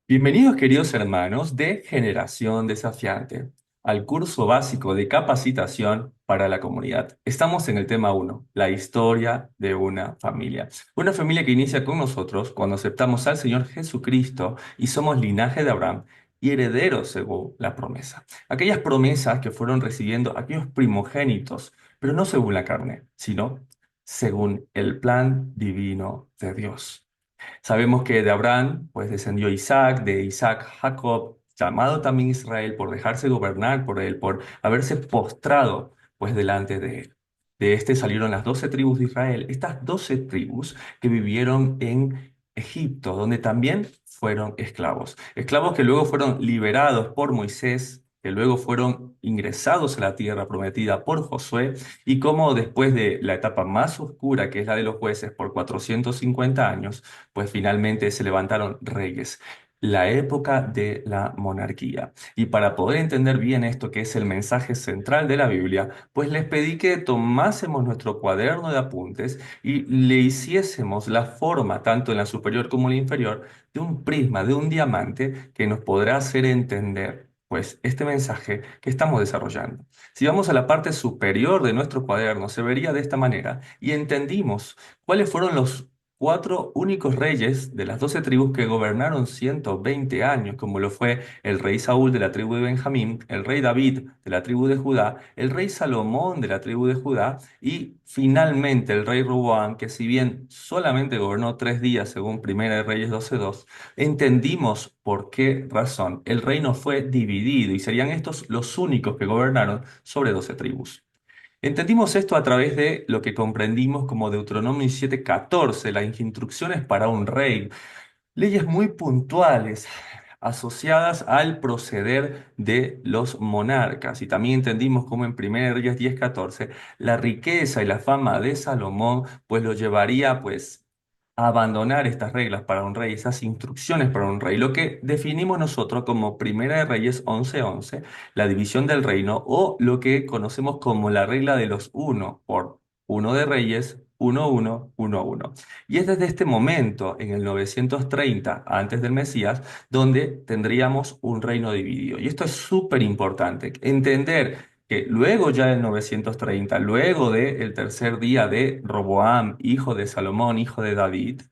Bienvenidos, queridos hermanos de Generación Desafiante, al curso básico de capacitación para la comunidad. Estamos en el tema uno, la historia de una familia. Una familia que inicia con nosotros cuando aceptamos al Señor Jesucristo y somos linaje de Abraham y herederos según la promesa. Aquellas promesas que fueron recibiendo aquellos primogénitos, pero no según la carne, sino según el plan divino de Dios. Sabemos que de Abraham, pues descendió Isaac, de Isaac Jacob, llamado también Israel por dejarse gobernar por él, por haberse postrado, pues delante de él. De este salieron las 12 tribus de Israel, estas 12 tribus que vivieron en Egipto, donde también fueron esclavos. Esclavos que luego fueron liberados por Moisés, que luego fueron ingresados a la tierra prometida por Josué, y como después de la etapa más oscura, que es la de los jueces, por 450 años, pues finalmente se levantaron reyes, la época de la monarquía. Y para poder entender bien esto, que es el mensaje central de la Biblia, pues les pedí que tomásemos nuestro cuaderno de apuntes y le hiciésemos la forma, tanto en la superior como en la inferior, de un prisma, de un diamante, que nos podrá hacer entender, pues, este mensaje que estamos desarrollando. Si vamos a la parte superior de nuestro cuaderno, se vería de esta manera y entendimos cuáles fueron los cuatro únicos reyes de las 12 tribus que gobernaron 120 años, como lo fue el rey Saúl de la tribu de Benjamín, el rey David de la tribu de Judá, el rey Salomón de la tribu de Judá y finalmente el rey Roboam, que si bien solamente gobernó 3 días según Primera de Reyes 12:2, entendimos por qué razón el reino fue dividido y serían estos los únicos que gobernaron sobre 12 tribus. Entendimos esto a través de lo que comprendimos como Deuteronomio 7:14, las instrucciones para un rey, leyes muy puntuales asociadas al proceder de los monarcas. Y también entendimos como en 1 Reyes 10:14, la riqueza y la fama de Salomón pues lo llevaría pues a abandonar estas reglas para un rey, esas instrucciones para un rey, lo que definimos nosotros como 1 Reyes 11:11, la división del reino, o lo que conocemos como la regla de los uno, por uno de Reyes, uno, uno, uno, uno. Y es desde este momento, en el 930, antes del Mesías, donde tendríamos un reino dividido. Y esto es súper importante, entender que luego ya del 930, luego del tercer día de Roboam, hijo de Salomón, hijo de David,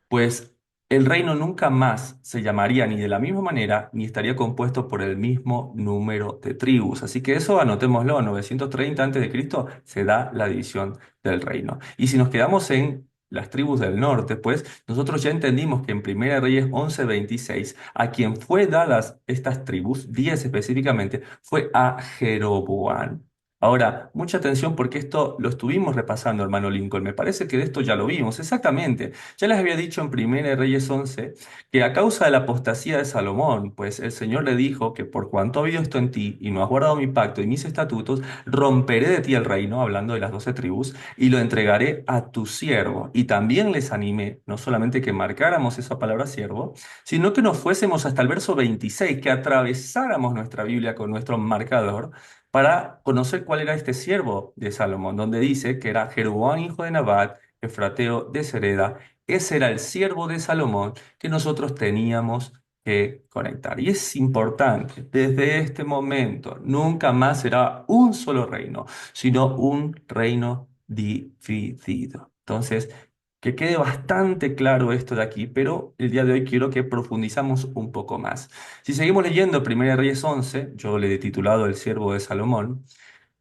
pues el reino nunca más se llamaría ni de la misma manera, ni estaría compuesto por el mismo número de tribus. Así que eso anotémoslo, 930 a.C. se da la división del reino. Y si nos quedamos en las tribus del norte, pues nosotros ya entendimos que en 1 Reyes 11:26, a quien fue dadas estas tribus, 10 específicamente, fue a Jeroboam. Ahora, mucha atención porque esto lo estuvimos repasando, hermano Lincoln. Me parece que de esto ya lo vimos. Exactamente. Ya les había dicho en 1 Reyes 11 que a causa de la apostasía de Salomón, pues el Señor le dijo que por cuanto ha habido esto en ti y no has guardado mi pacto y mis estatutos, romperé de ti el reino, hablando de las 12 tribus, y lo entregaré a tu siervo. Y también les animé, no solamente que marcáramos esa palabra siervo, sino que nos fuésemos hasta el verso 26, que atravesáramos nuestra Biblia con nuestro marcador para conocer cuál era este siervo de Salomón, donde dice que era Jeroboam, hijo de Nabat, efrateo de Sereda. Ese era el siervo de Salomón que nosotros teníamos que conectar. Y es importante, desde este momento, nunca más será un solo reino, sino un reino dividido. Entonces, que quede bastante claro esto de aquí, pero el día de hoy quiero que profundizamos un poco más. Si seguimos leyendo 1 Reyes 11, yo le he titulado El siervo de Salomón,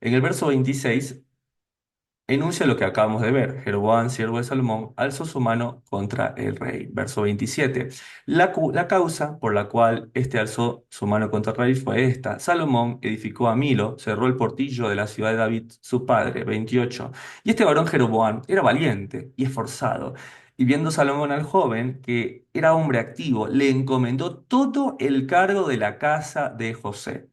en el verso 26 enuncia lo que acabamos de ver. Jeroboam, siervo de Salomón, alzó su mano contra el rey. Verso 27. La causa por la cual éste alzó su mano contra el rey fue esta. Salomón edificó a Milo, cerró el portillo de la ciudad de David, su padre. 28. Y este varón Jeroboam era valiente y esforzado. Y viendo Salomón al joven, que era hombre activo, le encomendó todo el cargo de la casa de José.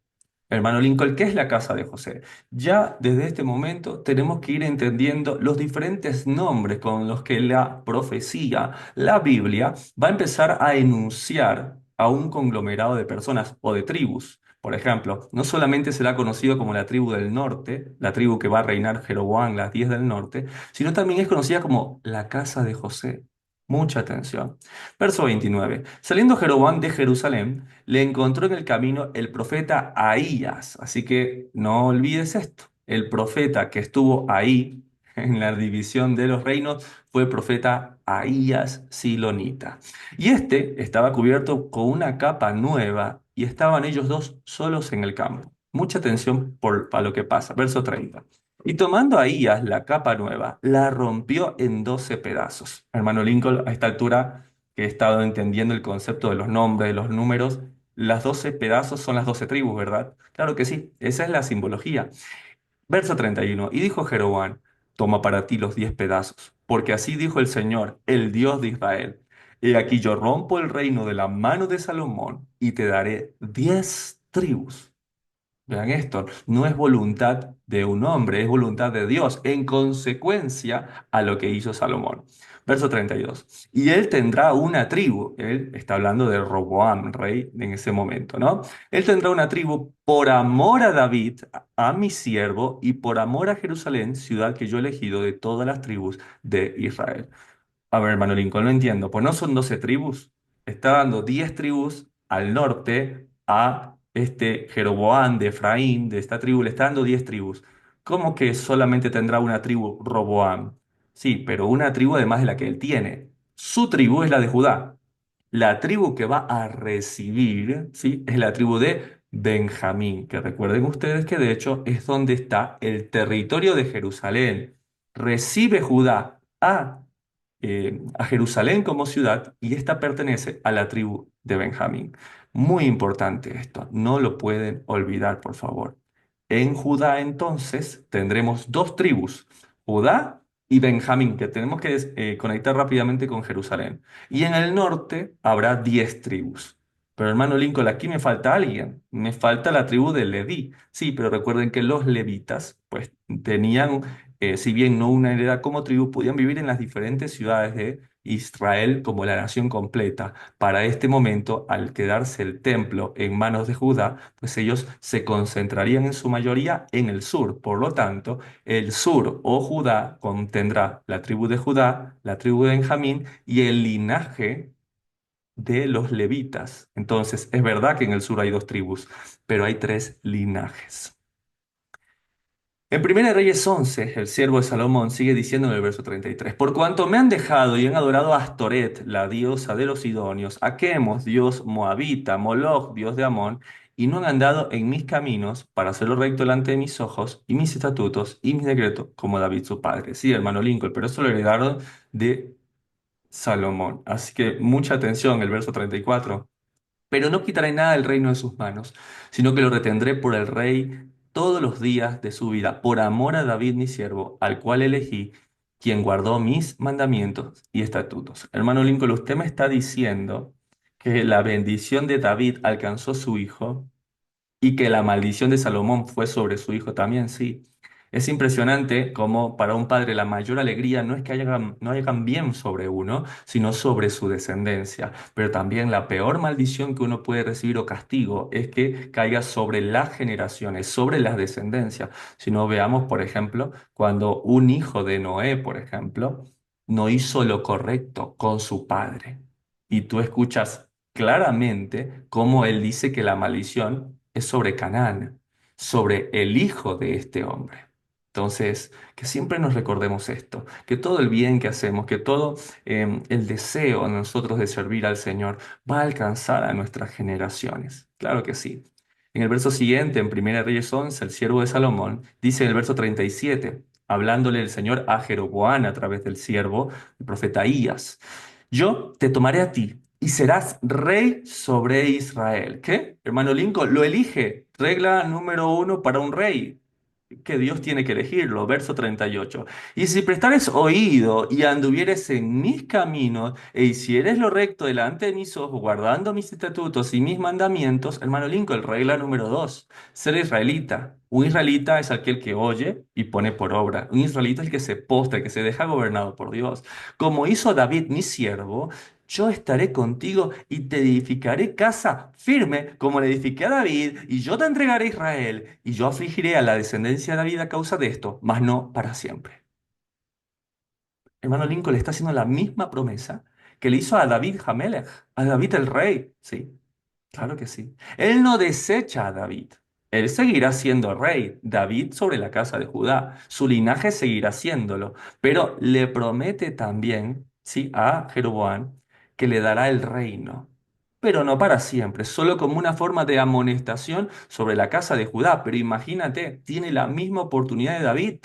Hermano Lincoln, ¿qué es la casa de José? Ya desde este momento tenemos que ir entendiendo los diferentes nombres con los que la profecía, la Biblia, va a empezar a enunciar a un conglomerado de personas o de tribus. Por ejemplo, no solamente será conocido como la tribu del norte, la tribu que va a reinar Jeroboam, las 10 del norte, sino también es conocida como la casa de José. Mucha atención. Verso 29. Saliendo Jeroboam de Jerusalén, le encontró en el camino el profeta Ahías. Así que no olvides esto. El profeta que estuvo ahí en la división de los reinos fue el profeta Ahías Silonita. Y este estaba cubierto con una capa nueva y estaban ellos dos solos en el campo. Mucha atención a lo que pasa. Verso 30. Y tomando a Ahías la capa nueva, la rompió en 12 pedazos. Hermano Lincoln, a esta altura que he estado entendiendo el concepto de los nombres, de los números, las 12 pedazos son las 12 tribus, ¿verdad? Claro que sí, esa es la simbología. Verso 31. Y dijo Jeroboam, toma para ti los 10 pedazos, porque así dijo el Señor, el Dios de Israel. He aquí yo rompo el reino de la mano de Salomón y te daré 10 tribus. Vean esto, no es voluntad de un hombre, es voluntad de Dios, en consecuencia a lo que hizo Salomón. Verso 32. Y él tendrá una tribu, él está hablando de Roboam, rey en ese momento, ¿no? Él tendrá una tribu por amor a David, a mi siervo, y por amor a Jerusalén, ciudad que yo he elegido de todas las tribus de Israel. A ver, hermano Lincoln, no entiendo. Pues no son 12 tribus. Está dando 10 tribus al norte a este Jeroboam de Efraín, de esta tribu. Le está dando 10 tribus. ¿Cómo que solamente tendrá una tribu Roboam? Sí, pero una tribu además de la que él tiene. Su tribu es la de Judá. La tribu que va a recibir, ¿sí? Es la tribu de Benjamín, que recuerden ustedes que de hecho es donde está el territorio de Jerusalén. Recibe Judá a Jerusalén como ciudad y esta pertenece a la tribu de Benjamín. Muy importante esto, no lo pueden olvidar, por favor. En Judá entonces tendremos dos tribus, Judá y Benjamín, que tenemos que conectar rápidamente con Jerusalén. Y en el norte habrá 10 tribus. Pero hermano Lincoln, aquí me falta alguien, me falta la tribu de Leví. Sí, pero recuerden que los levitas pues tenían si bien no una heredad como tribu, podían vivir en las diferentes ciudades de Israel como la nación completa. Para este momento, al quedarse el templo en manos de Judá, pues ellos se concentrarían en su mayoría en el sur. Por lo tanto, el sur o Judá contendrá la tribu de Judá, la tribu de Benjamín y el linaje de los levitas. Entonces, es verdad que en el sur hay dos tribus, pero hay tres linajes. En 1 Reyes 11, el siervo de Salomón sigue diciendo en el verso 33, por cuanto me han dejado y han adorado a Astoret, la diosa de los sidonios, a Quemos, dios moabita, Moloch, dios de Amón, y no han andado en mis caminos para hacerlo recto delante de mis ojos, y mis estatutos y mis decretos, como David su padre. Sí, hermano Lincoln, pero eso lo heredaron de Salomón. Así que mucha atención, el verso 34. Pero no quitaré nada del reino de sus manos, sino que lo retendré por el rey todos los días de su vida, por amor a David mi siervo, al cual elegí, quien guardó mis mandamientos y estatutos. Hermano Lincoln, usted me está diciendo que la bendición de David alcanzó su hijo y que la maldición de Salomón fue sobre su hijo también, sí. Es impresionante cómo para un padre la mayor alegría no es que no hagan bien sobre uno, sino sobre su descendencia. Pero también la peor maldición que uno puede recibir o castigo es que caiga sobre las generaciones, sobre las descendencias. Si no veamos, por ejemplo, cuando un hijo de Noé, por ejemplo, no hizo lo correcto con su padre. Y tú escuchas claramente cómo él dice que la maldición es sobre Canaán, sobre el hijo de este hombre. Entonces, que siempre nos recordemos esto, que todo el bien que hacemos, que todo el deseo en nosotros de servir al Señor va a alcanzar a nuestras generaciones. Claro que sí. En el verso siguiente, en 1 Reyes 11, el siervo de Salomón, dice en el verso 37, hablándole el Señor a Jeroboam a través del siervo, el profeta Ahías, yo te tomaré a ti y serás rey sobre Israel. ¿Qué? Hermano Lincoln, lo elige. Regla número uno para un rey, que Dios tiene que elegirlo. Verso 38. Y si prestares oído y anduvieres en mis caminos e hicieres lo recto delante de mis ojos, guardando mis estatutos y mis mandamientos, hermano Lincoln, regla número dos, ser israelita. Un israelita es aquel que oye y pone por obra. Un israelita es el que se postra, el que se deja gobernado por Dios. Como hizo David, mi siervo, yo estaré contigo y te edificaré casa firme como le edifiqué a David, y yo te entregaré a Israel, y yo afligiré a la descendencia de David a causa de esto, mas no para siempre. Hermano Lincoln le está haciendo la misma promesa que le hizo a David Hamelech, a David el rey. Sí, claro que sí. Él no desecha a David. Él seguirá siendo rey, David sobre la casa de Judá. Su linaje seguirá siéndolo, pero le promete también, sí, a Jeroboam que le dará el reino, pero no para siempre, solo como una forma de amonestación sobre la casa de Judá. Pero imagínate, tiene la misma oportunidad de David.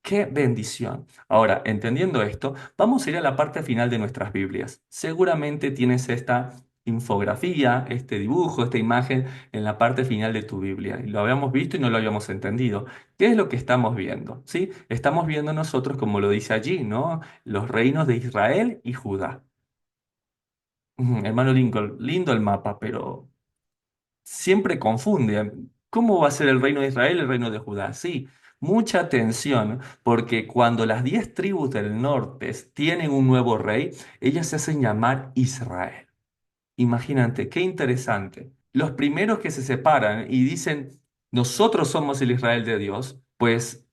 ¡Qué bendición! Ahora, entendiendo esto, vamos a ir a la parte final de nuestras Biblias. Seguramente tienes esta infografía, este dibujo, esta imagen en la parte final de tu Biblia. Y lo habíamos visto y no lo habíamos entendido. ¿Qué es lo que estamos viendo? ¿Sí? Estamos viendo nosotros, como lo dice allí, ¿no? Los reinos de Israel y Judá. Hermano Lincoln, lindo el mapa, pero siempre confunde. ¿Cómo va a ser el reino de Israel y el reino de Judá? Sí, mucha atención, porque cuando las 10 tribus del norte tienen un nuevo rey, ellas se hacen llamar Israel. Imagínate, qué interesante. Los primeros que se separan y dicen, nosotros somos el Israel de Dios, pues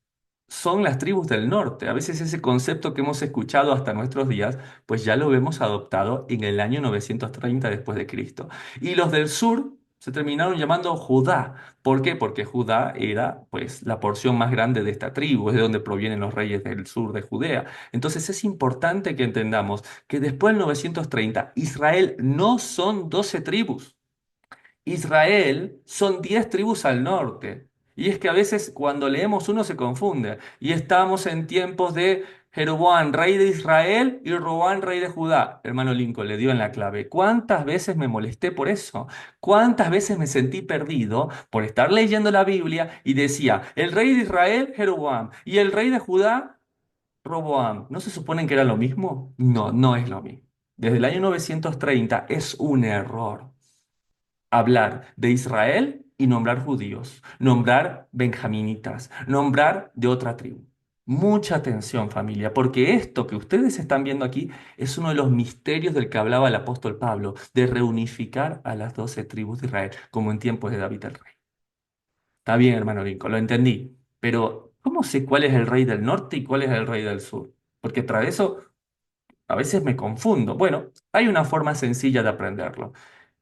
son las tribus del norte. A veces ese concepto que hemos escuchado hasta nuestros días, pues ya lo hemos adoptado en el año 930 después de Cristo. Y los del sur se terminaron llamando Judá. ¿Por qué? Porque Judá era pues la porción más grande de esta tribu, es de donde provienen los reyes del sur de Judea. Entonces es importante que entendamos que después del 930 Israel no son 12 tribus. Israel son 10 tribus al norte. Y es que a veces cuando leemos uno se confunde. Y estamos en tiempos de Jeroboam, rey de Israel, y Roboam, rey de Judá. Hermano Lincoln le dio en la clave. ¿Cuántas veces me molesté por eso? ¿Cuántas veces me sentí perdido por estar leyendo la Biblia y decía, el rey de Israel, Jeroboam, y el rey de Judá, Roboam? ¿No se suponen que era lo mismo? No, no es lo mismo. Desde el año 930 es un error hablar de Israel y nombrar judíos, nombrar benjaminitas, nombrar de otra tribu. Mucha atención, familia, porque esto que ustedes están viendo aquí es uno de los misterios del que hablaba el apóstol Pablo, de reunificar a las 12 tribus de Israel, como en tiempos de David el rey. Está bien, hermano Lincoln, lo entendí, pero ¿cómo sé cuál es el rey del norte y cuál es el rey del sur? Porque tras eso a veces me confundo. Bueno, hay una forma sencilla de aprenderlo.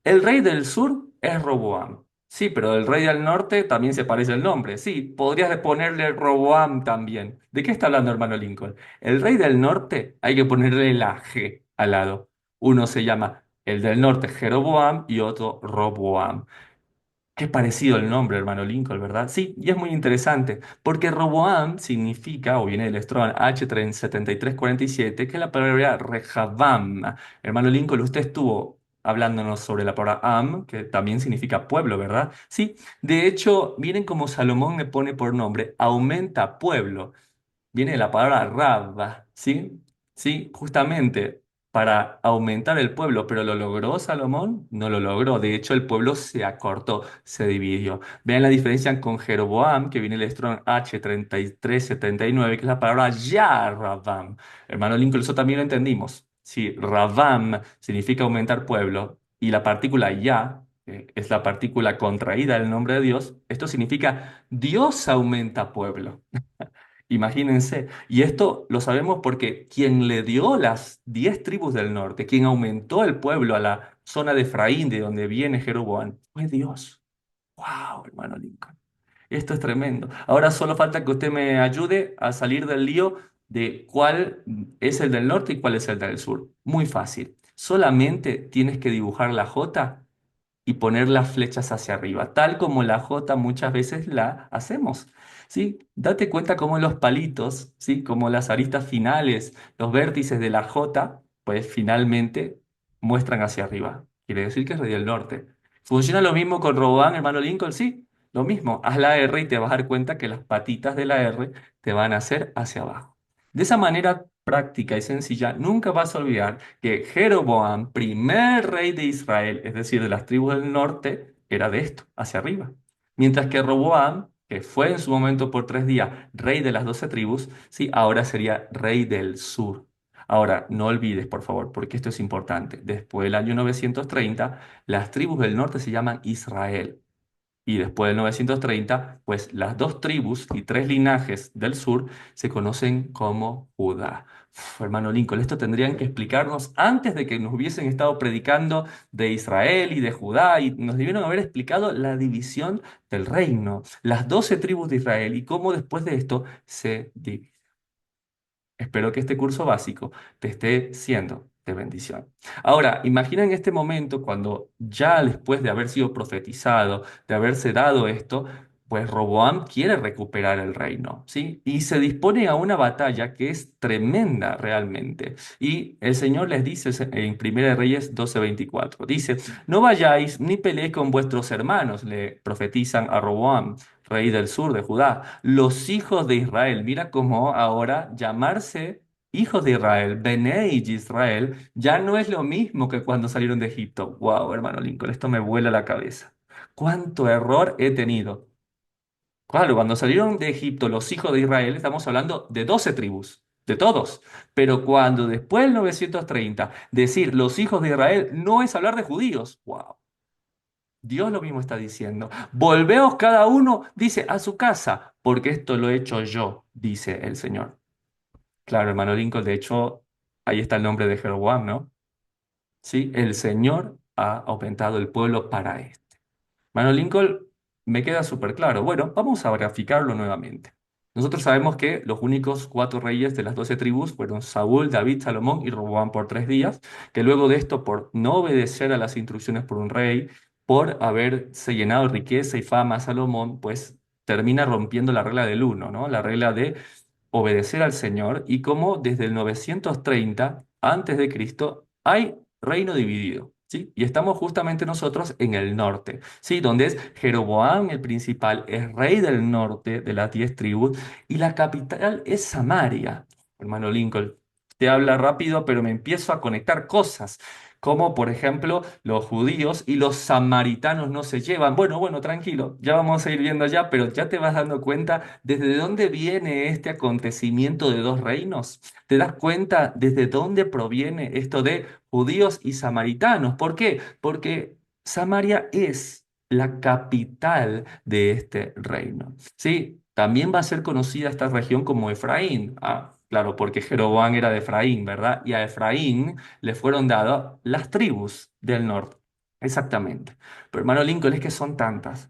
El rey del sur es Roboam. Sí, pero el rey del norte también se parece el nombre. Sí, podrías ponerle Roboam también. ¿De qué está hablando, hermano Lincoln? El rey del norte hay que ponerle la G al lado. Uno se llama el del norte Jeroboam y otro Roboam. Qué parecido el nombre, hermano Lincoln, ¿verdad? Sí, y es muy interesante, porque Roboam significa, o viene del eslógan H7347, que es la palabra Rehavam. Hermano Lincoln, usted estuvo hablándonos sobre la palabra Am, que también significa pueblo, ¿verdad? Sí, de hecho, miren cómo Salomón le pone por nombre, aumenta pueblo. Viene de la palabra Rab, ¿sí? Sí, justamente para aumentar el pueblo, pero ¿lo logró Salomón? No lo logró. De hecho, el pueblo se acortó, se dividió. Vean la diferencia con Jeroboam, que viene del eslón H3379, que es la palabra Ya-Rabam. Hermano Lincoln, eso también lo entendimos. Sí, Rabam significa aumentar pueblo, y la partícula Ya, que es la partícula contraída del nombre de Dios, esto significa Dios aumenta pueblo. Imagínense, y esto lo sabemos porque quien le dio las 10 tribus del norte, quien aumentó el pueblo a la zona de Efraín, de donde viene Jeroboam, fue Dios. ¡Wow, hermano Lincoln! Esto es tremendo. Ahora solo falta que usted me ayude a salir del lío de cuál es el del norte y cuál es el del sur. Muy fácil. Solamente tienes que dibujar la J y poner las flechas hacia arriba, tal como la J muchas veces la hacemos. ¿Sí? Date cuenta cómo los palitos, ¿sí? Como las aristas finales, los vértices de la J, pues finalmente muestran hacia arriba. Quiere decir que es radial norte. ¿Funciona lo mismo con Roban, hermano Lincoln? Sí, lo mismo. Haz la R y te vas a dar cuenta que las patitas de la R te van a hacer hacia abajo. De esa manera práctica y sencilla, nunca vas a olvidar que Jeroboam, primer rey de Israel, es decir, de las tribus del norte, era de esto, hacia arriba. Mientras que Roboam, que fue en su momento por 3 días rey de las 12 tribus, sí, ahora sería rey del sur. Ahora, no olvides, por favor, porque esto es importante. Después del año 930, las tribus del norte se llaman Israel. Y después del 930, pues las dos tribus y tres linajes del sur se conocen como Judá. Hermano Lincoln, esto tendrían que explicarnos antes de que nos hubiesen estado predicando de Israel y de Judá, y nos debieron haber explicado la división del reino, las 12 tribus de Israel y cómo después de esto se divide. Espero que este curso básico te esté siendo de bendición. Ahora, imagina en este momento cuando ya después de haber sido profetizado, de haberse dado esto, pues Roboam quiere recuperar el reino, ¿sí? Y se dispone a una batalla que es tremenda realmente. Y el Señor les dice en Primera de Reyes 12:24, dice, no vayáis ni peleéis con vuestros hermanos, le profetizan a Roboam, rey del sur de Judá, los hijos de Israel. Mira cómo ahora llamarse hijos de Israel, Bnei Israel, ya no es lo mismo que cuando salieron de Egipto. Wow, hermano Lincoln, esto me vuela la cabeza. ¿Cuánto error he tenido? Claro, cuando salieron de Egipto los hijos de Israel, estamos hablando de 12 tribus, de todos. Pero cuando después del 930 decir los hijos de Israel no es hablar de judíos. Wow. Dios lo mismo está diciendo. Volveos cada uno, dice, a su casa, porque esto lo he hecho yo, dice el Señor. Claro, hermano Lincoln, de hecho, ahí está el nombre de Jeroboam, ¿no? Sí, el Señor ha aumentado el pueblo para esto. Mano Lincoln, me queda súper claro. Bueno, vamos a graficarlo nuevamente. Nosotros sabemos que los únicos cuatro reyes de las 12 tribus fueron Saúl, David, Salomón y Roboam por 3 días, que luego de esto, por no obedecer a las instrucciones por un rey, por haberse llenado de riqueza y fama a Salomón, pues termina rompiendo la regla del uno, ¿no? La regla de obedecer al Señor y cómo desde el 930 antes de Cristo hay reino dividido, ¿sí? Y estamos justamente nosotros en el norte, ¿sí? Donde es Jeroboam el principal, es rey del norte de las 10 tribus y la capital es Samaria. Hermano Lincoln, te habla rápido, pero me empiezo a conectar cosas. Como por ejemplo los judíos y los samaritanos no se llevan. Bueno, bueno, tranquilo, ya vamos a ir viendo allá, pero ya te vas dando cuenta desde dónde viene este acontecimiento de dos reinos. ¿Te das cuenta desde dónde proviene esto de judíos y samaritanos? ¿Por qué? Porque Samaria es la capital de este reino. Sí, también va a ser conocida esta región como Efraín. Ah, claro, porque Jeroboam era de Efraín, ¿verdad? Y a Efraín le fueron dadas las tribus del norte. Exactamente. Pero hermano Lincoln, es que son tantas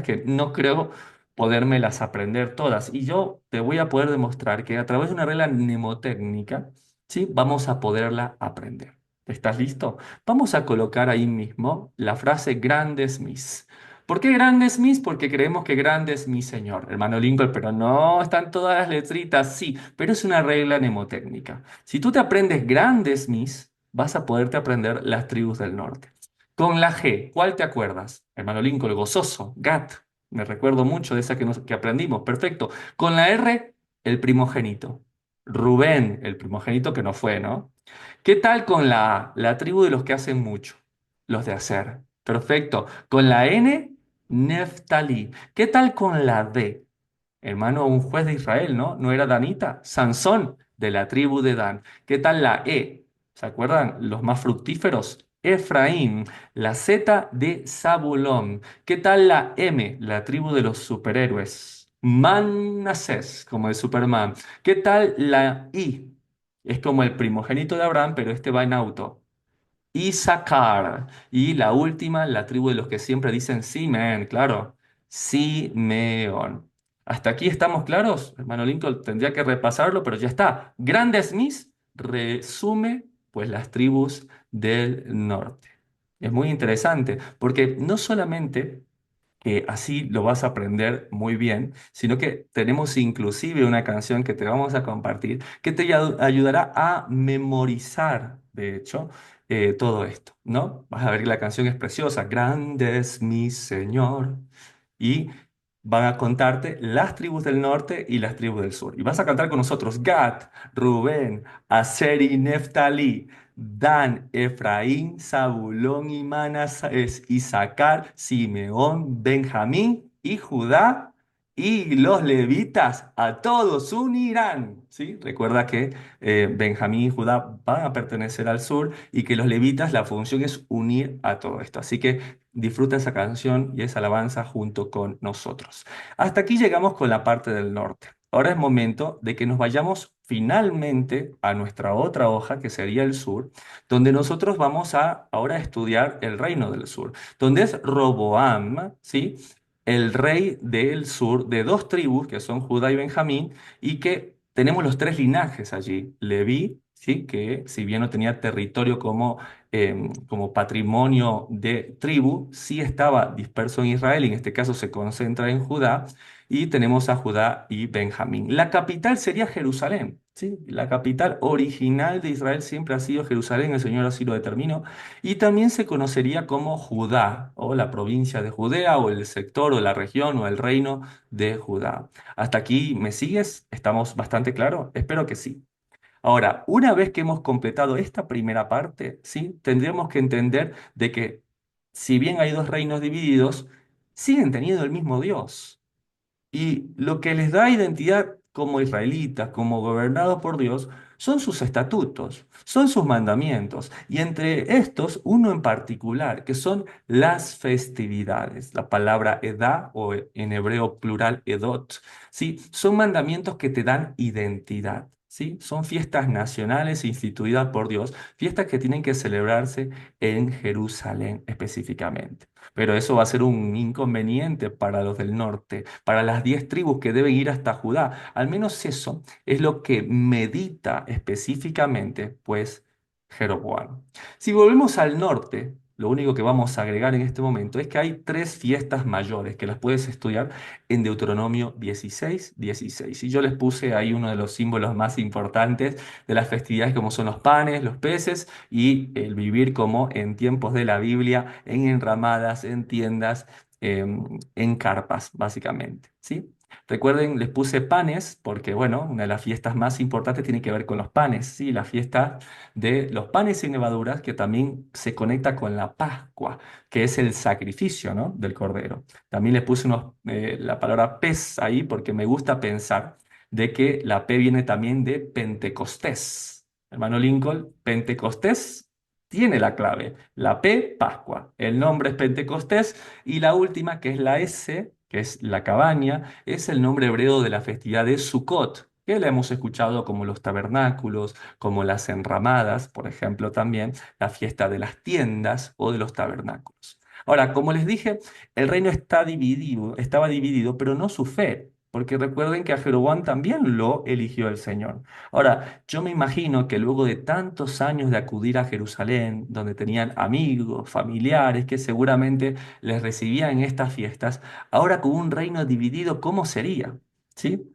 que no creo podérmelas aprender todas. Y yo te voy a poder demostrar que a través de una regla mnemotécnica, ¿sí? Vamos a poderla aprender. ¿Estás listo? Vamos a colocar ahí mismo la frase grande es mis. ¿Por qué grande es mis? Porque creemos que grande es mi Señor, hermano Lincoln, pero no están todas las letritas, sí, pero es una regla mnemotécnica. Si tú te aprendes grandes mis, vas a poderte aprender las tribus del norte. Con la G, ¿cuál te acuerdas? Hermano Lincoln, gozoso, Gat. Me recuerdo mucho de esa que aprendimos. Perfecto. Con la R, el primogénito. Rubén, el primogénito que no fue, ¿no? ¿Qué tal con la A? La tribu de los que hacen mucho. Los de hacer. Perfecto. Con la N, Neftalí. ¿Qué tal con la D? Hermano, un juez de Israel, ¿no? ¿No era Danita? Sansón, de la tribu de Dan. ¿Qué tal la E? ¿Se acuerdan? Los más fructíferos. Efraín, la Z de Zabulón. ¿Qué tal la M? La tribu de los superhéroes. Manasés, como de Superman. ¿Qué tal la I? Es como el primogénito de Abraham, pero este va en auto. Isaacar. Y la última, la tribu de los que siempre dicen Simeón, claro. Simeón. ¿Hasta aquí estamos claros? Hermano Lincoln, tendría que repasarlo, pero ya está. Grande Smith resume pues las tribus del norte. Es muy interesante, porque no solamente que así lo vas a aprender muy bien, sino que tenemos inclusive una canción que te vamos a compartir que te ayudará a memorizar, de hecho, todo esto, ¿no? Vas a ver que la canción es preciosa, Grande es mi Señor, y van a contarte las tribus del norte y las tribus del sur. Y vas a cantar con nosotros Gad, Rubén, Aser y Neftalí, Dan, Efraín, Zabulón y Manasés, Isaacar, Simeón, Benjamín y Judá, y los levitas a todos unirán. ¿Sí? Recuerda que Benjamín y Judá van a pertenecer al sur y que los levitas la función es unir a todo esto. Así que disfruta esa canción y esa alabanza junto con nosotros. Hasta aquí llegamos con la parte del norte. Ahora es momento de que nos vayamos finalmente a nuestra otra hoja, que sería el sur, donde nosotros vamos a ahora estudiar el reino del sur, donde es Roboam, ¿sí? El rey del sur de dos tribus, que son Judá y Benjamín, y que tenemos los tres linajes allí. Leví, ¿sí? Que si bien no tenía territorio como patrimonio de tribu, sí estaba disperso en Israel, y en este caso se concentra en Judá, y tenemos a Judá y Benjamín. La capital sería Jerusalén, ¿sí? La capital original de Israel siempre ha sido Jerusalén, el Señor así lo determinó, y también se conocería como Judá, o la provincia de Judea, o el sector, o la región, o el reino de Judá. ¿Hasta aquí me sigues? ¿Estamos bastante claros? Espero que sí. Ahora, una vez que hemos completado esta primera parte, ¿sí? Tendremos que entender de que si bien hay dos reinos divididos, siguen teniendo el mismo Dios. Y lo que les da identidad como israelitas, como gobernados por Dios, son sus estatutos, son sus mandamientos. Y entre estos, uno en particular, que son las festividades. La palabra edá, o en hebreo plural edot, ¿sí? Son mandamientos que te dan identidad. ¿Sí? Son fiestas nacionales instituidas por Dios, fiestas que tienen que celebrarse en Jerusalén específicamente. Pero eso va a ser un inconveniente para los del norte, para las 10 tribus que deben ir hasta Judá. Al menos eso es lo que medita específicamente, pues, Jeroboam. Si volvemos al norte, lo único que vamos a agregar en este momento es que hay tres fiestas mayores que las puedes estudiar en Deuteronomio 16:16. Y yo les puse ahí uno de los símbolos más importantes de las festividades, como son los panes, los peces y el vivir como en tiempos de la Biblia, en enramadas, en tiendas, en carpas, básicamente, ¿sí? Recuerden, les puse panes porque, bueno, una de las fiestas más importantes tiene que ver con los panes, ¿sí? La fiesta de los panes sin levaduras, que también se conecta con la Pascua, que es el sacrificio, ¿no? Del cordero. También les puse la palabra pez ahí porque me gusta pensar de que la P viene también de Pentecostés. Hermano Lincoln, Pentecostés tiene la clave. La P, Pascua. El nombre es Pentecostés. Y la última, que es la S, que es la cabaña, es el nombre hebreo de la festividad de Sukkot, que la hemos escuchado como los tabernáculos, como las enramadas, por ejemplo, también la fiesta de las tiendas o de los tabernáculos. Ahora, como les dije, el reino estaba dividido, pero no su fe, porque recuerden que a Jeroboam también lo eligió el Señor. Ahora, yo me imagino que luego de tantos años de acudir a Jerusalén, donde tenían amigos, familiares, que seguramente les recibían en estas fiestas, ahora con un reino dividido, ¿cómo sería? ¿Sí?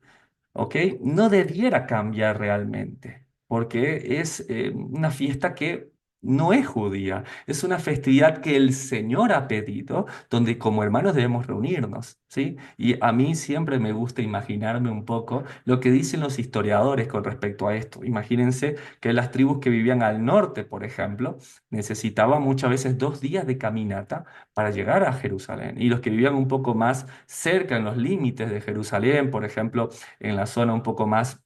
¿Ok? No debiera cambiar realmente, porque es una fiesta que no es judía, es una festividad que el Señor ha pedido, donde como hermanos debemos reunirnos, ¿sí? Y a mí siempre me gusta imaginarme un poco lo que dicen los historiadores con respecto a esto. Imagínense que las tribus que vivían al norte, por ejemplo, necesitaban muchas veces 2 días de caminata para llegar a Jerusalén, y los que vivían un poco más cerca en los límites de Jerusalén, por ejemplo, en la zona un poco más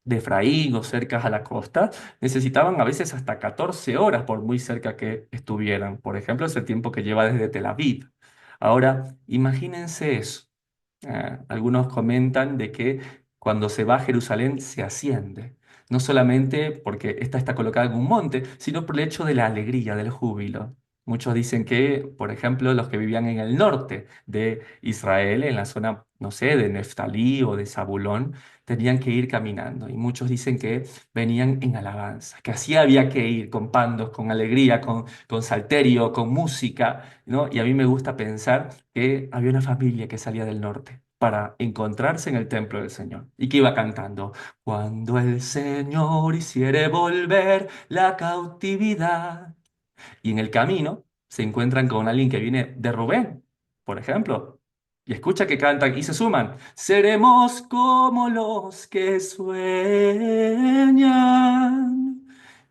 de Efraín o cerca a la costa, necesitaban a veces hasta 14 horas por muy cerca que estuvieran. Por ejemplo, es el tiempo que lleva desde Tel Aviv. Ahora, imagínense eso. Algunos comentan de que cuando se va a Jerusalén se asciende. No solamente porque esta está colocada en un monte, sino por el hecho de la alegría, del júbilo. Muchos dicen que, por ejemplo, los que vivían en el norte de Israel, en la zona, no sé, de Neftalí o de Zabulón, tenían que ir caminando. Y muchos dicen que venían en alabanza, que así había que ir, con pandos, con alegría, con salterio, con música, ¿no? Y a mí me gusta pensar que había una familia que salía del norte para encontrarse en el templo del Señor y que iba cantando: cuando el Señor hiciere volver la cautividad. Y en el camino se encuentran con alguien que viene de Rubén, por ejemplo, y escucha que cantan y se suman: seremos como los que sueñan.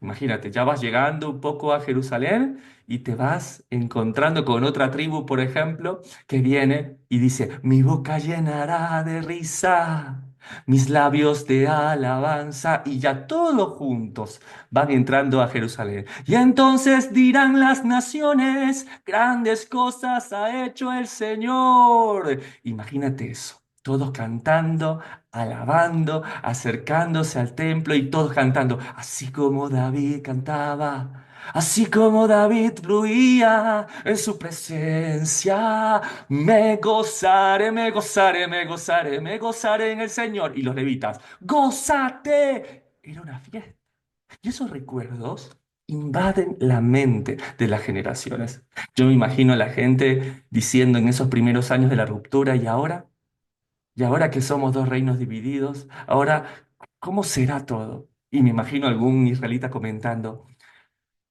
Imagínate, ya vas llegando un poco a Jerusalén y te vas encontrando con otra tribu, por ejemplo, que viene y dice: mi boca llenará de risa mis labios de alabanza, y ya todos juntos van entrando a Jerusalén. Y entonces dirán las naciones, grandes cosas ha hecho el Señor. Imagínate eso. Todos cantando, alabando, acercándose al templo y todos cantando, así como David cantaba. Así como David fluía en su presencia, me gozaré, me gozaré, me gozaré, me gozaré en el Señor. Y los levitas, gózate. Era una fiesta. Y esos recuerdos invaden la mente de las generaciones. Yo me imagino a la gente diciendo en esos primeros años de la ruptura, y ahora que somos dos reinos divididos, ahora, ¿cómo será todo? Y me imagino algún israelita comentando,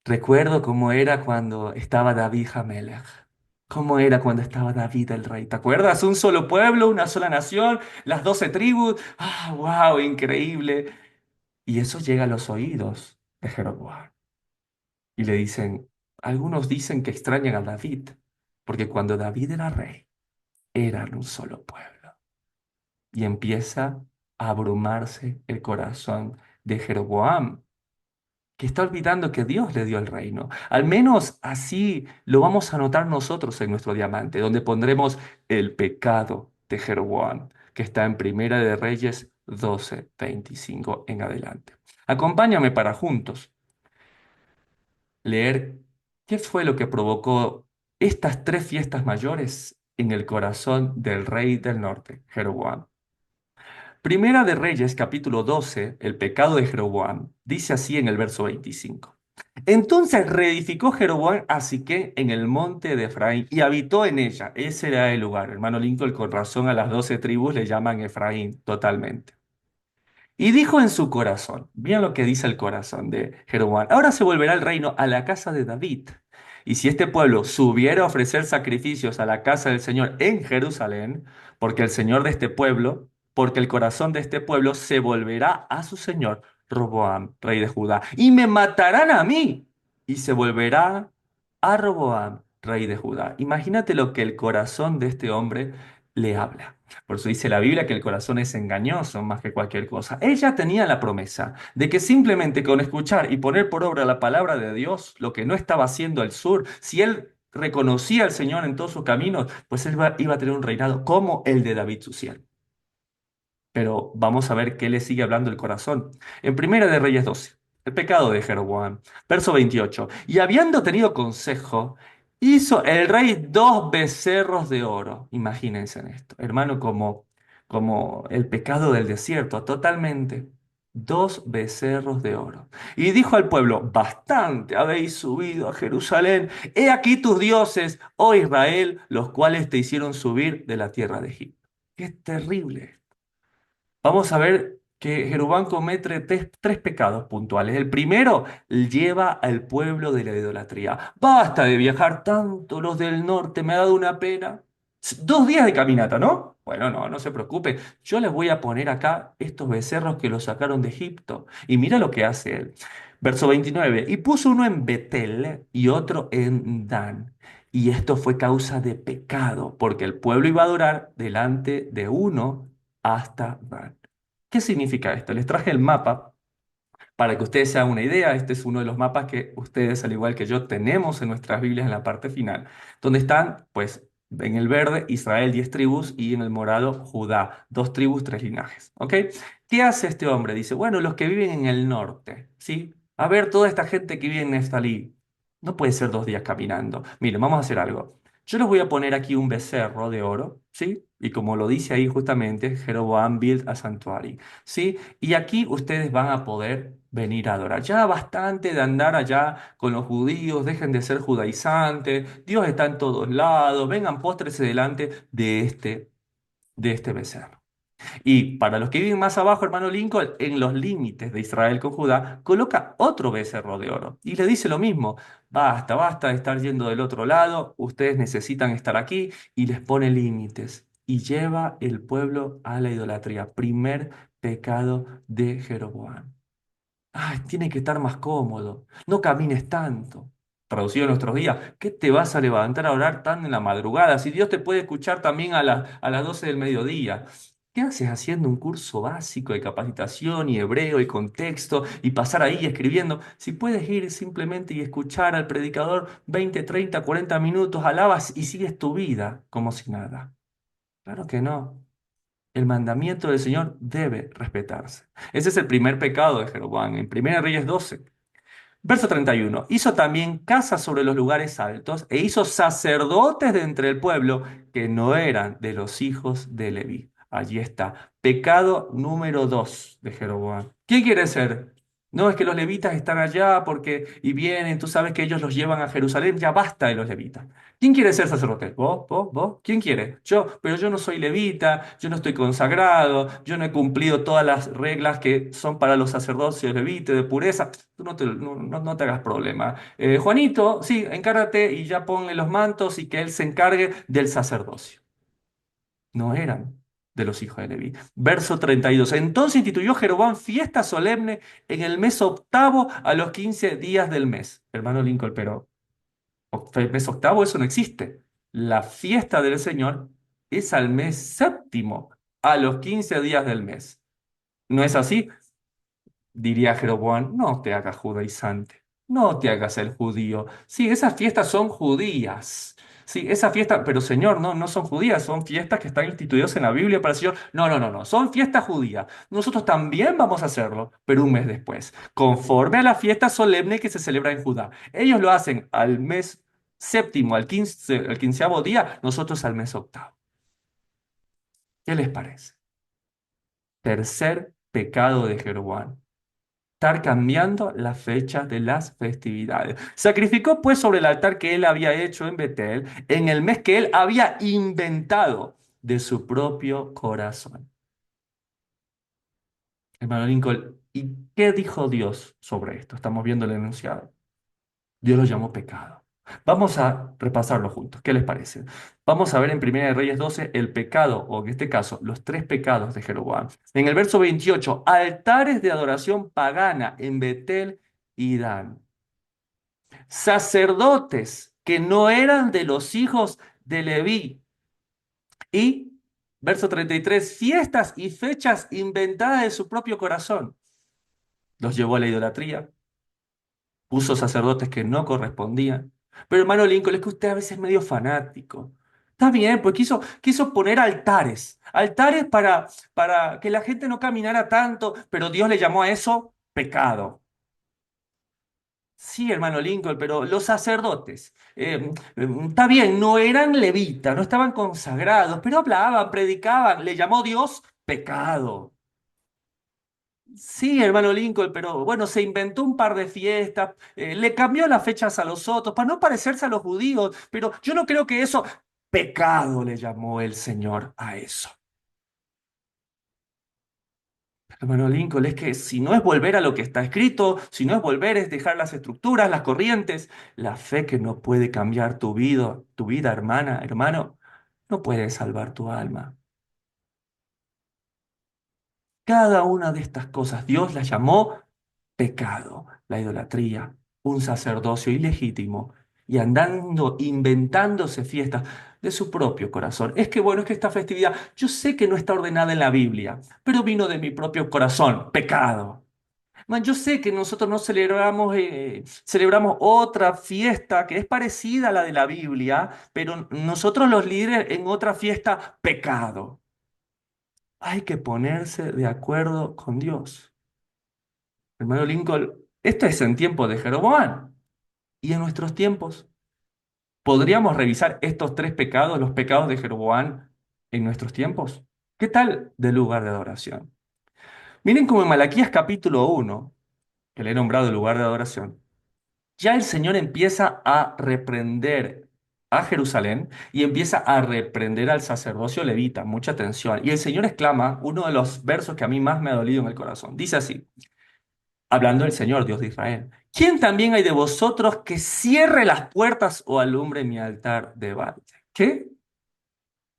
recuerdo cómo era cuando estaba David Hamelech. ¿Cómo era cuando estaba David el rey? ¿Te acuerdas? Un solo pueblo, una sola nación, las 12 tribus. ¡Ah, wow! Increíble. Y eso llega a los oídos de Jeroboam. Y le dicen, algunos dicen que extrañan a David, porque cuando David era rey, eran un solo pueblo. Y empieza a abrumarse el corazón de Jeroboam, que está olvidando que Dios le dio el reino. Al menos así lo vamos a notar nosotros en nuestro diamante, donde pondremos el pecado de Jeroboam, que está en Primera de Reyes 12:25 en adelante. Acompáñame para juntos leer qué fue lo que provocó estas tres fiestas mayores en el corazón del rey del norte, Jeroboam. Primera de Reyes, capítulo 12, el pecado de Jeroboam, dice así en el verso 25. Entonces reedificó Jeroboam a Siquem en el monte de Efraín y habitó en ella. Ese era el lugar. Hermano Lincoln, con razón a las 12 tribus le llaman Efraín totalmente. Y dijo en su corazón, bien lo que dice el corazón de Jeroboam, ahora se volverá el reino a la casa de David. Y si este pueblo subiera a ofrecer sacrificios a la casa del Señor en Jerusalén, porque el Señor de este pueblo, porque el corazón de este pueblo se volverá a su Señor, Roboam, rey de Judá, y me matarán a mí, y se volverá a Roboam, rey de Judá. Imagínate lo que el corazón de este hombre le habla. Por eso dice la Biblia que el corazón es engañoso más que cualquier cosa. Ella tenía la promesa de que simplemente con escuchar y poner por obra la palabra de Dios, lo que no estaba haciendo el sur, si él reconocía al Señor en todos sus caminos, pues él iba a tener un reinado como el de David su siervo. Pero vamos a ver qué le sigue hablando el corazón. En Primera de Reyes 12, el pecado de Jeroboam, verso 28. Y habiendo tenido consejo, hizo el rey dos becerros de oro. Imagínense en esto, hermano, como el pecado del desierto, totalmente. Dos becerros de oro. Y dijo al pueblo, bastante habéis subido a Jerusalén. He aquí tus dioses, oh Israel, los cuales te hicieron subir de la tierra de Egipto. Qué terrible. Vamos a ver que Jeroboam comete tres pecados puntuales. El primero lleva al pueblo de la idolatría. Basta de viajar tanto los del norte, me ha dado una pena. 2 días de caminata, ¿no? Bueno, no, no se preocupe. Yo les voy a poner acá estos becerros que los sacaron de Egipto. Y mira lo que hace él. Verso 29. Y puso uno en Betel y otro en Dan. Y esto fue causa de pecado, porque el pueblo iba a adorar delante de uno hasta Dan. ¿Qué significa esto? Les traje el mapa para que ustedes se hagan una idea. Este es uno de los mapas que ustedes, al igual que yo, tenemos en nuestras Biblias en la parte final, donde están, pues, en el verde Israel 10 tribus y en el morado Judá, 2 tribus, 3 linajes. ¿Ok? ¿Qué hace este hombre? Dice, bueno, los que viven en el norte, ¿sí? A ver, toda esta gente que vive en Neftalí, no puede ser 2 días caminando. Miren, vamos a hacer algo. Yo les voy a poner aquí un becerro de oro, ¿sí? Y como lo dice ahí justamente, Jeroboam built a sanctuary, ¿sí? Y aquí ustedes van a poder venir a adorar. Ya bastante de andar allá con los judíos, dejen de ser judaizantes, Dios está en todos lados, vengan, póstrense delante de este becerro. Y para los que viven más abajo, hermano Lincoln, en los límites de Israel con Judá, coloca otro becerro de oro y le dice lo mismo, basta, basta de estar yendo del otro lado, ustedes necesitan estar aquí y les pone límites y lleva el pueblo a la idolatría. Primer pecado de Jeroboam. Ay, tiene que estar más cómodo, no camines tanto. Traducido en nuestros días, ¿qué te vas a levantar a orar tan en la madrugada? Si Dios te puede escuchar también a las 12 del mediodía. ¿Qué haces haciendo un curso básico de capacitación y hebreo y contexto y pasar ahí escribiendo? Si puedes ir simplemente y escuchar al predicador 20, 30, 40 minutos, alabas y sigues tu vida como si nada. Claro que no. El mandamiento del Señor debe respetarse. Ese es el primer pecado de Jeroboam en 1 Reyes 12. Verso 31. Hizo también casas sobre los lugares altos e hizo sacerdotes de entre el pueblo que no eran de los hijos de Leví. Allí está. Pecado número 2 de Jeroboam. ¿Quién quiere ser? No, es que los levitas están allá porque y vienen, tú sabes que ellos los llevan a Jerusalén, ya basta de los levitas. ¿Quién quiere ser sacerdote? ¿Vos? ¿Vos? ¿Vos? ¿Quién quiere? Yo, pero yo no soy levita, yo no estoy consagrado, yo no he cumplido todas las reglas que son para los sacerdotes levitas de pureza. Tú no te hagas problema. Juanito, sí, encárgate y ya ponle los mantos y que él se encargue del sacerdocio. No eran de los hijos de Leví. Verso 32. Entonces instituyó Jeroboam fiesta solemne en el mes octavo a los 15 días del mes. Hermano Lincoln, pero el mes octavo eso no existe. La fiesta del Señor es al mes séptimo, a los 15 días del mes. ¿No es así? Diría Jeroboam, no te hagas judaizante, no te hagas el judío. Sí, esas fiestas son judías. Sí, esas fiestas, pero Señor, no, no son judías, son fiestas que están instituidas en la Biblia para el Señor. No, no, no, no, son fiestas judías. Nosotros también vamos a hacerlo, pero un mes después, conforme a la fiesta solemne que se celebra en Judá. Ellos lo hacen al mes séptimo, al quinceavo día, nosotros al mes octavo. ¿Qué les parece? Tercer pecado de Jeroboam, estar cambiando la fecha de las festividades. Sacrificó pues sobre el altar que él había hecho en Betel en el mes que él había inventado de su propio corazón. Hermano Lincoln, ¿y qué dijo Dios sobre esto? Estamos viendo el enunciado. Dios lo llamó pecado. Vamos a repasarlo juntos. ¿Qué les parece? Vamos a ver en 1 Reyes 12 el pecado, o en este caso, los tres pecados de Jeroboam. En el verso 28, altares de adoración pagana en Betel y Dan. Sacerdotes que no eran de los hijos de Leví. Y, verso 33, fiestas y fechas inventadas de su propio corazón. Los llevó a la idolatría, puso sacerdotes que no correspondían. Pero hermano Lincoln, es que usted a veces es medio fanático. Está bien, pues quiso poner altares, altares para que la gente no caminara tanto, pero Dios le llamó a eso pecado. Sí, hermano Lincoln, pero los sacerdotes, está bien, no eran levitas, no estaban consagrados, pero hablaban, predicaban, le llamó Dios pecado. Sí, hermano Lincoln, pero bueno, se inventó un par de fiestas, le cambió las fechas a los otros para no parecerse a los judíos, pero yo no creo que eso, pecado le llamó el Señor a eso. Hermano Lincoln, es que si no es volver a lo que está escrito, si no es volver, es dejar las estructuras, las corrientes, la fe que no puede cambiar tu vida, hermana, hermano, no puede salvar tu alma. Cada una de estas cosas Dios las llamó pecado, la idolatría, un sacerdocio ilegítimo y andando, inventándose fiestas de su propio corazón. Es que bueno, es que esta festividad, yo sé que no está ordenada en la Biblia, pero vino de mi propio corazón, pecado. Man, yo sé que nosotros no celebramos otra fiesta que es parecida a la de la Biblia, pero nosotros los líderes en otra fiesta, pecado. Hay que ponerse de acuerdo con Dios. Hermano Lincoln, esto es en tiempos de Jeroboam. Y en nuestros tiempos, ¿podríamos revisar estos tres pecados, los pecados de Jeroboam, en nuestros tiempos? ¿Qué tal del lugar de adoración? Miren como en Malaquías capítulo 1, que le he nombrado el lugar de adoración, ya el Señor empieza a reprender a Jerusalén y empieza a reprender al sacerdocio levita. Mucha atención. Y el Señor exclama uno de los versos que a mí más me ha dolido en el corazón. Dice así, hablando del Señor, Dios de Israel. ¿Quién también hay de vosotros que cierre las puertas o alumbre mi altar de balde? ¿Qué?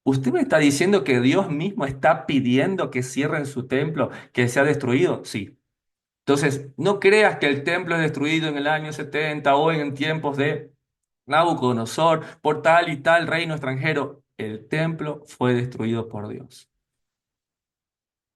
¿Usted me está diciendo que Dios mismo está pidiendo que cierren su templo, que sea destruido? Sí. Entonces, no creas que el templo es destruido en el año 70 o en tiempos de Nabucodonosor por tal y tal reino extranjero. El templo fue destruido por Dios.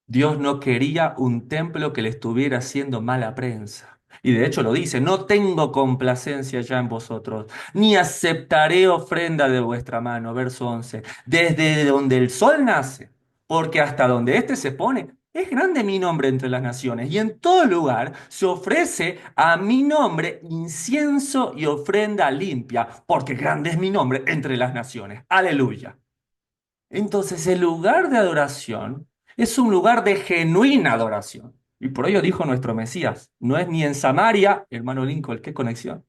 Dios no quería un templo que le estuviera haciendo mala prensa. Y de hecho lo dice, no tengo complacencia ya en vosotros, ni aceptaré ofrenda de vuestra mano. Verso 11. Desde donde el sol nace, porque hasta donde éste se pone, es grande mi nombre entre las naciones. Y en todo lugar se ofrece a mi nombre incienso y ofrenda limpia, porque grande es mi nombre entre las naciones. Aleluya. Entonces, el lugar de adoración es un lugar de genuina adoración. Y por ello dijo nuestro Mesías, no es ni en Samaria, hermano Lincoln, qué conexión.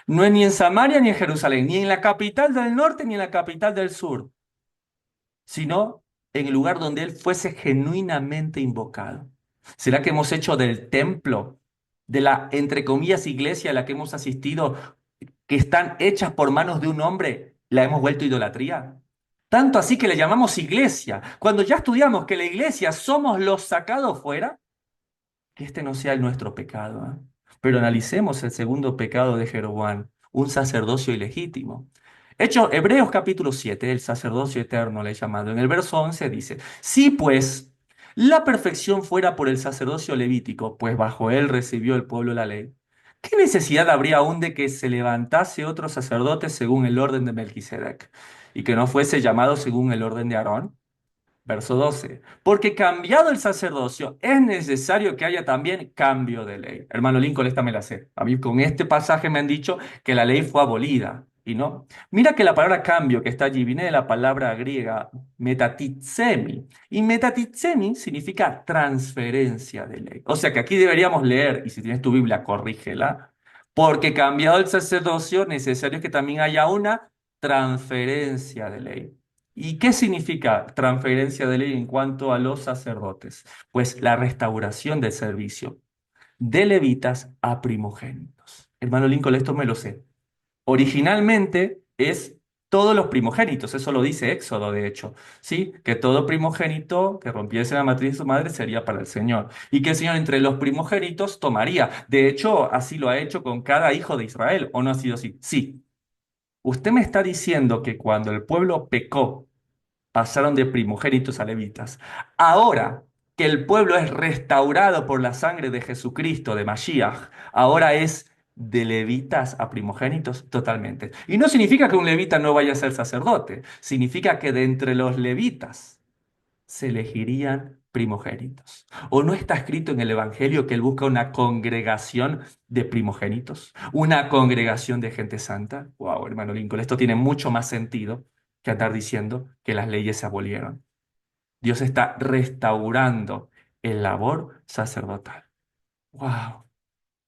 No es ni en Samaria ni en Jerusalén, ni en la capital del norte ni en la capital del sur, sino en el lugar donde Él fuese genuinamente invocado. ¿Será que hemos hecho del templo, de la, entre comillas, iglesia a la que hemos asistido, que están hechas por manos de un hombre, la hemos vuelto idolatría? Tanto así que le llamamos iglesia. Cuando ya estudiamos que la iglesia somos los sacados fuera, que este no sea el nuestro pecado, ¿eh? Pero analicemos el segundo pecado de Jeroboam, un sacerdocio ilegítimo. Hecho, Hebreos capítulo 7, el sacerdocio eterno le he llamado. En el verso 11 dice, si pues la perfección fuera por el sacerdocio levítico, pues bajo él recibió el pueblo la ley, ¿qué necesidad habría aún de que se levantase otro sacerdote según el orden de Melquisedec y que no fuese llamado según el orden de Aarón? Verso 12. Porque cambiado el sacerdocio, es necesario que haya también cambio de ley. Hermano Lincoln, esta me la sé. A mí con este pasaje me han dicho que la ley fue abolida. Y no. Mira que la palabra cambio que está allí viene de la palabra griega metatitsemi. Y metatitsemi significa transferencia de ley. O sea que aquí deberíamos leer, y si tienes tu Biblia, corrígela. Porque cambiado el sacerdocio, necesario que también haya una transferencia de ley. ¿Y qué significa transferencia de ley en cuanto a los sacerdotes? Pues la restauración del servicio de levitas a primogénitos. Hermano Lincoln, esto me lo sé. Originalmente es todos los primogénitos, eso lo dice Éxodo, de hecho, ¿sí? Que todo primogénito que rompiese la matriz de su madre sería para el Señor. Y que el Señor entre los primogénitos tomaría. De hecho, así lo ha hecho con cada hijo de Israel, ¿o no ha sido así? Sí. Usted me está diciendo que cuando el pueblo pecó, pasaron de primogénitos a levitas. Ahora que el pueblo es restaurado por la sangre de Jesucristo, de Mashiach, ahora es de levitas a primogénitos totalmente. Y no significa que un levita no vaya a ser sacerdote, significa que de entre los levitas se elegirían primogénitos. ¿O no está escrito en el Evangelio que él busca una congregación de primogénitos? ¿Una congregación de gente santa? Wow, hermano Lincoln, esto tiene mucho más sentido que andar diciendo que las leyes se abolieron. Dios está restaurando el labor sacerdotal. Wow.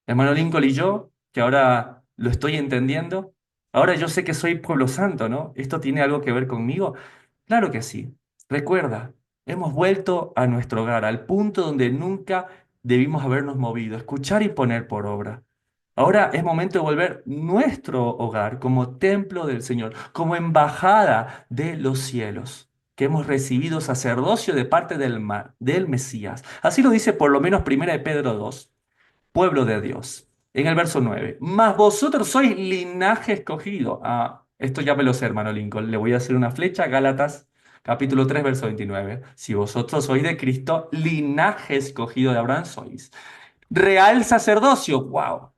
Hermano Lincoln y yo, que ahora lo estoy entendiendo, ahora yo sé que soy pueblo santo, ¿no? ¿Esto tiene algo que ver conmigo? Claro que sí. Recuerda, hemos vuelto a nuestro hogar, al punto donde nunca debimos habernos movido, escuchar y poner por obra. Ahora es momento de volver nuestro hogar como templo del Señor, como embajada de los cielos, que hemos recibido sacerdocio de parte del Mesías. Así lo dice por lo menos Primera de Pedro 2, pueblo de Dios. En el verso 9, mas vosotros sois linaje escogido. Ah, esto ya me lo sé, hermano Lincoln. Le voy a hacer una flecha, Gálatas, capítulo 3 verso 29. Si vosotros sois de Cristo, linaje escogido de Abraham sois. Real sacerdocio, wow.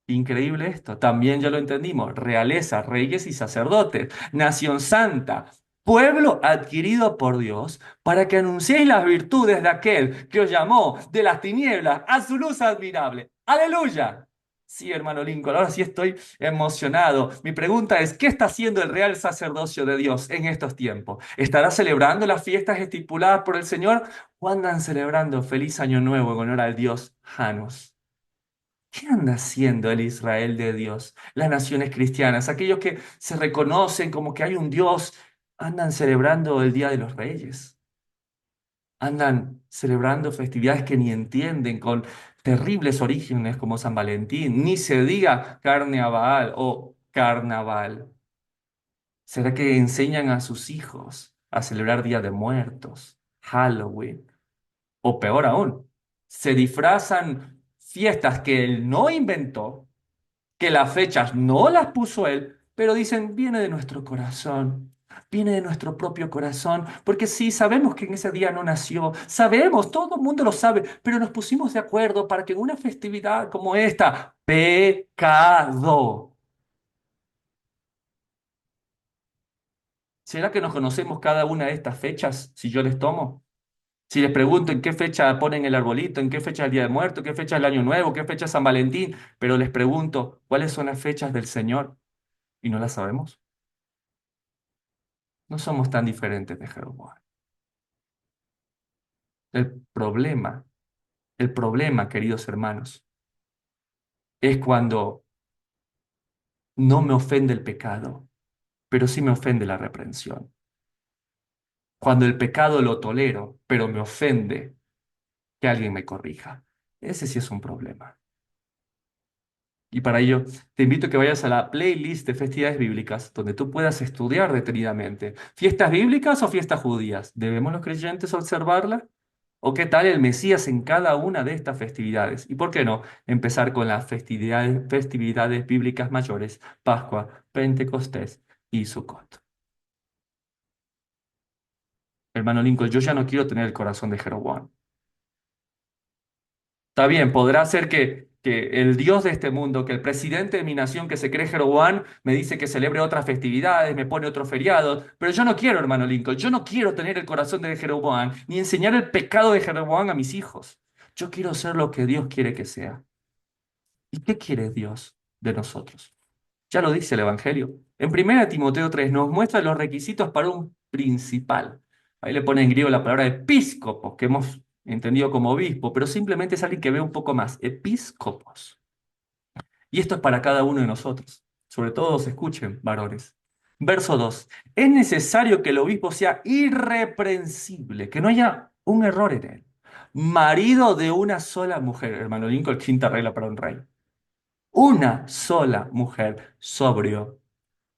Increíble esto. También ya lo entendimos. Realeza, reyes y sacerdotes. Nación santa. Pueblo adquirido por Dios para que anunciéis las virtudes de aquel que os llamó de las tinieblas a su luz admirable. Aleluya. Sí, hermano Lincoln, ahora sí estoy emocionado. Mi pregunta es, ¿qué está haciendo el real sacerdocio de Dios en estos tiempos? ¿Estará celebrando las fiestas estipuladas por el Señor o andan celebrando feliz año nuevo en honor al Dios Janus? ¿Qué anda haciendo el Israel de Dios? Las naciones cristianas, aquellos que se reconocen como que hay un Dios, andan celebrando el Día de los Reyes, andan celebrando festividades que ni entienden, con terribles orígenes como San Valentín, ni se diga carne a Baal o carnaval. ¿Será que enseñan a sus hijos a celebrar Día de Muertos, Halloween? O peor aún, se disfrazan fiestas que él no inventó, que las fechas no las puso él, pero dicen, viene de nuestro corazón. viene de nuestro propio corazón, porque sí, sabemos que en ese día no nació, sabemos, todo el mundo lo sabe, pero nos pusimos de acuerdo para que en una festividad como esta, pecado. ¿Será que nos conocemos cada una de estas fechas si yo les tomo? Si les pregunto en qué fecha ponen el arbolito, en qué fecha es el Día de Muertos, qué fecha es el Año Nuevo, qué fecha es San Valentín, pero les pregunto cuáles son las fechas del Señor y no las sabemos. No somos tan diferentes de Jeroboam. El problema, el problema, queridos hermanos, es cuando no me ofende el pecado, pero sí me ofende la reprensión. Cuando el pecado lo tolero, pero me ofende que alguien me corrija. Ese sí es un problema. Y para ello, te invito a que vayas a la playlist de festividades bíblicas, donde tú puedas estudiar detenidamente. ¿Fiestas bíblicas o fiestas judías? ¿Debemos los creyentes observarla? ¿O qué tal el Mesías en cada una de estas festividades? Y por qué no empezar con las festividades bíblicas mayores, Pascua, Pentecostés y Sukkot. Hermano Lincoln, yo ya no quiero tener el corazón de Jeroboam. Está bien, podrá ser que el Dios de este mundo, que el presidente de mi nación que se cree Jeroboam, me dice que celebre otras festividades, me pone otros feriados, pero yo no quiero, hermano Lincoln, yo no quiero tener el corazón de Jeroboam, ni enseñar el pecado de Jeroboam a mis hijos. Yo quiero ser lo que Dios quiere que sea. ¿Y qué quiere Dios de nosotros? Ya lo dice el Evangelio. En 1 Timoteo 3 nos muestra los requisitos para un principal. Ahí le pone en griego la palabra episcopos, que hemos entendido como obispo, pero simplemente es alguien que ve un poco más. Episcopos. Y esto es para cada uno de nosotros. Sobre todo, se escuchen, varones. Verso 2. Es necesario que el obispo sea irreprensible, que no haya un error en él. Marido de una sola mujer, hermano Lincoln, quinta regla para un rey. Una sola mujer, sobrio,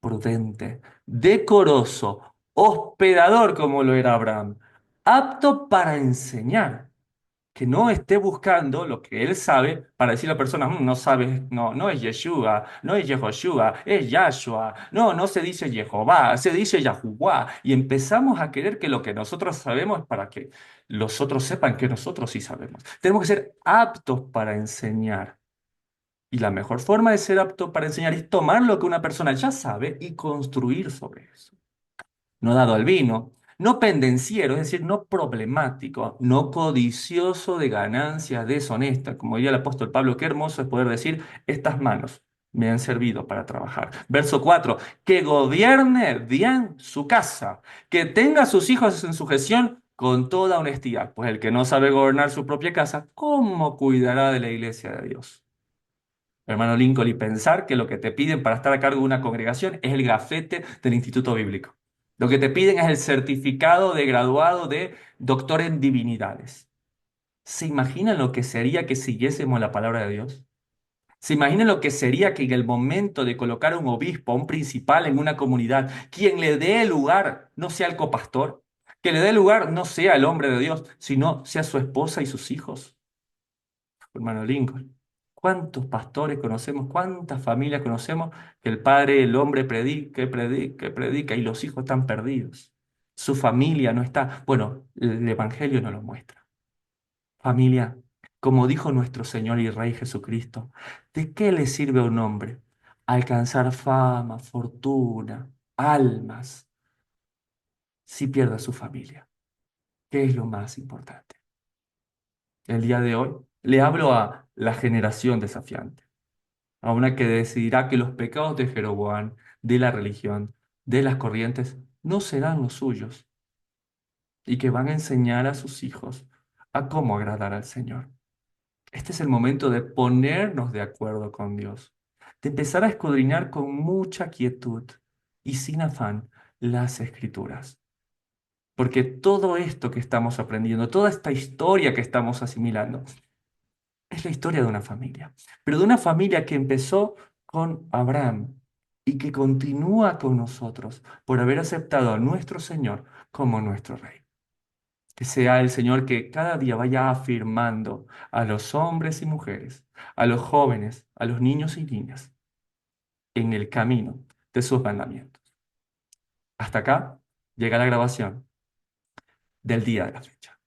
prudente, decoroso, hospedador como lo era Abraham, apto para enseñar, que no esté buscando lo que él sabe para decirle a la persona: "Mm, no sabes, no, no es Yeshua, no es Yehoshua, es Yahshua, no, no se dice Jehová, se dice Yahuwah", y empezamos a querer que lo que nosotros sabemos es para que los otros sepan que nosotros sí sabemos. Tenemos que ser aptos para enseñar. Y la mejor forma de ser apto para enseñar es tomar lo que una persona ya sabe y construir sobre eso. No dado al vino, no pendenciero, es decir, no problemático, no codicioso de ganancias deshonestas. Como diría el apóstol Pablo, qué hermoso es poder decir: estas manos me han servido para trabajar. Verso 4, que gobierne bien su casa, que tenga a sus hijos en sujeción con toda honestidad. Pues el que no sabe gobernar su propia casa, ¿cómo cuidará de la iglesia de Dios? Hermano Lincoln, y pensar que lo que te piden para estar a cargo de una congregación es el gafete del Instituto Bíblico. Lo que te piden es el certificado de graduado de doctor en divinidades. ¿Se imaginan lo que sería que siguiésemos la palabra de Dios? ¿Se imaginan lo que sería que en el momento de colocar a un obispo, a un principal en una comunidad, quien le dé el lugar no sea el copastor? Que le dé el lugar no sea el hombre de Dios, sino sea su esposa y sus hijos. Hermano Lincoln. ¿Cuántos pastores conocemos? ¿Cuántas familias conocemos que el padre, el hombre predica, predica, predica y los hijos están perdidos? Su familia no está. Bueno, el Evangelio nos lo muestra. Familia, como dijo nuestro Señor y Rey Jesucristo, ¿de qué le sirve a un hombre alcanzar fama, fortuna, almas, si pierde a su familia? ¿Qué es lo más importante? El día de hoy le hablo a la generación desafiante, a una que decidirá que los pecados de Jeroboam, de la religión, de las corrientes, no serán los suyos y que van a enseñar a sus hijos a cómo agradar al Señor. Este es el momento de ponernos de acuerdo con Dios, de empezar a escudriñar con mucha quietud y sin afán las Escrituras. Porque todo esto que estamos aprendiendo, toda esta historia que estamos asimilando, es la historia de una familia, pero de una familia que empezó con Abraham y que continúa con nosotros por haber aceptado a nuestro Señor como nuestro Rey. Que sea el Señor que cada día vaya afirmando a los hombres y mujeres, a los jóvenes, a los niños y niñas, en el camino de sus mandamientos. Hasta acá llega la grabación del día de la fecha.